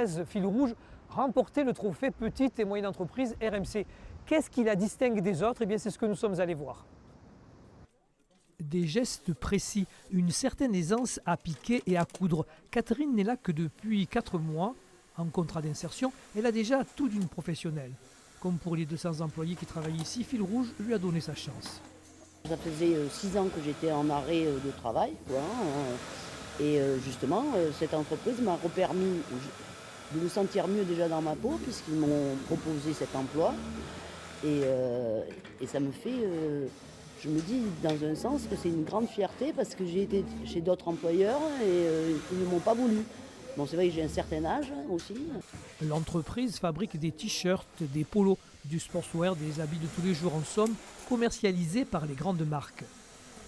2013, Fil Rouge remportait le trophée Petite et Moyenne Entreprise RMC. Qu'est-ce qui la distingue des autres? Eh bien, c'est ce que nous sommes allés voir. Des gestes précis, une certaine aisance à piquer et à coudre. Catherine n'est là que depuis 4 mois. En contrat d'insertion, elle a déjà tout d'une professionnelle. Comme pour les 200 employés qui travaillent ici, Fil Rouge lui a donné sa chance. Ça faisait 6 ans que j'étais en arrêt de travail, quoi, et justement, cette entreprise m'a permis de me sentir mieux déjà dans ma peau, puisqu'ils m'ont proposé cet emploi. Et ça me fait, je me dis dans un sens que c'est une grande fierté, parce que j'ai été chez d'autres employeurs et ils ne m'ont pas voulu. Bon, c'est vrai que j'ai un certain âge aussi. L'entreprise fabrique des t-shirts, des polos, du sportswear, des habits de tous les jours, en somme, commercialisés par les grandes marques.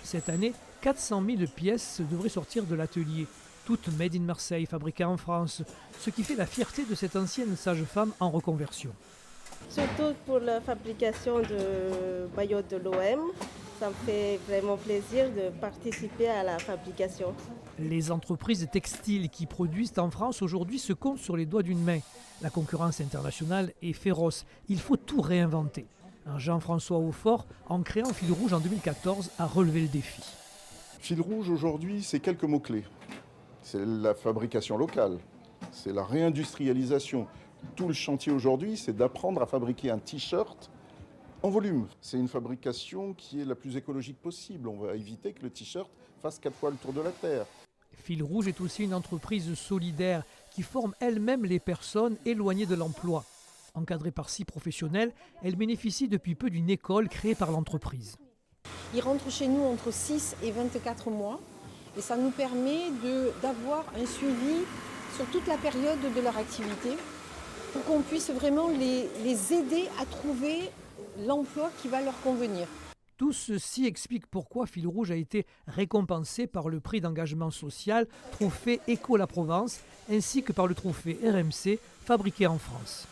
Cette année, 400 000 pièces devraient sortir de l'atelier, toutes made in Marseille, fabriquées en France, ce qui fait la fierté de cette ancienne sage-femme en reconversion. Surtout pour la fabrication de maillots de l'OM, ça me fait vraiment plaisir de participer à la fabrication. Les entreprises textiles qui produisent en France aujourd'hui se comptent sur les doigts d'une main. La concurrence internationale est féroce. Il faut tout réinventer. Jean-François Aufort, en créant Fil Rouge en 2014, a relevé le défi. Fil Rouge aujourd'hui, c'est quelques mots-clés. C'est la fabrication locale, c'est la réindustrialisation. Tout le chantier aujourd'hui, c'est d'apprendre à fabriquer un t-shirt en volume. C'est une fabrication qui est la plus écologique possible. On va éviter que le t-shirt fasse 4 fois le tour de la Terre. Fil Rouge est aussi une entreprise solidaire qui forme elle-même les personnes éloignées de l'emploi. Encadrée par 6 professionnels, elle bénéficie depuis peu d'une école créée par l'entreprise. Ils rentrent chez nous entre 6 et 24 mois et ça nous permet d'avoir un suivi sur toute la période de leur activité pour qu'on puisse vraiment les aider à trouver l'emploi qui va leur convenir. Tout ceci explique pourquoi Fil Rouge a été récompensé par le prix d'engagement social Trophée Éco-La Provence ainsi que par le trophée RMC fabriqué en France.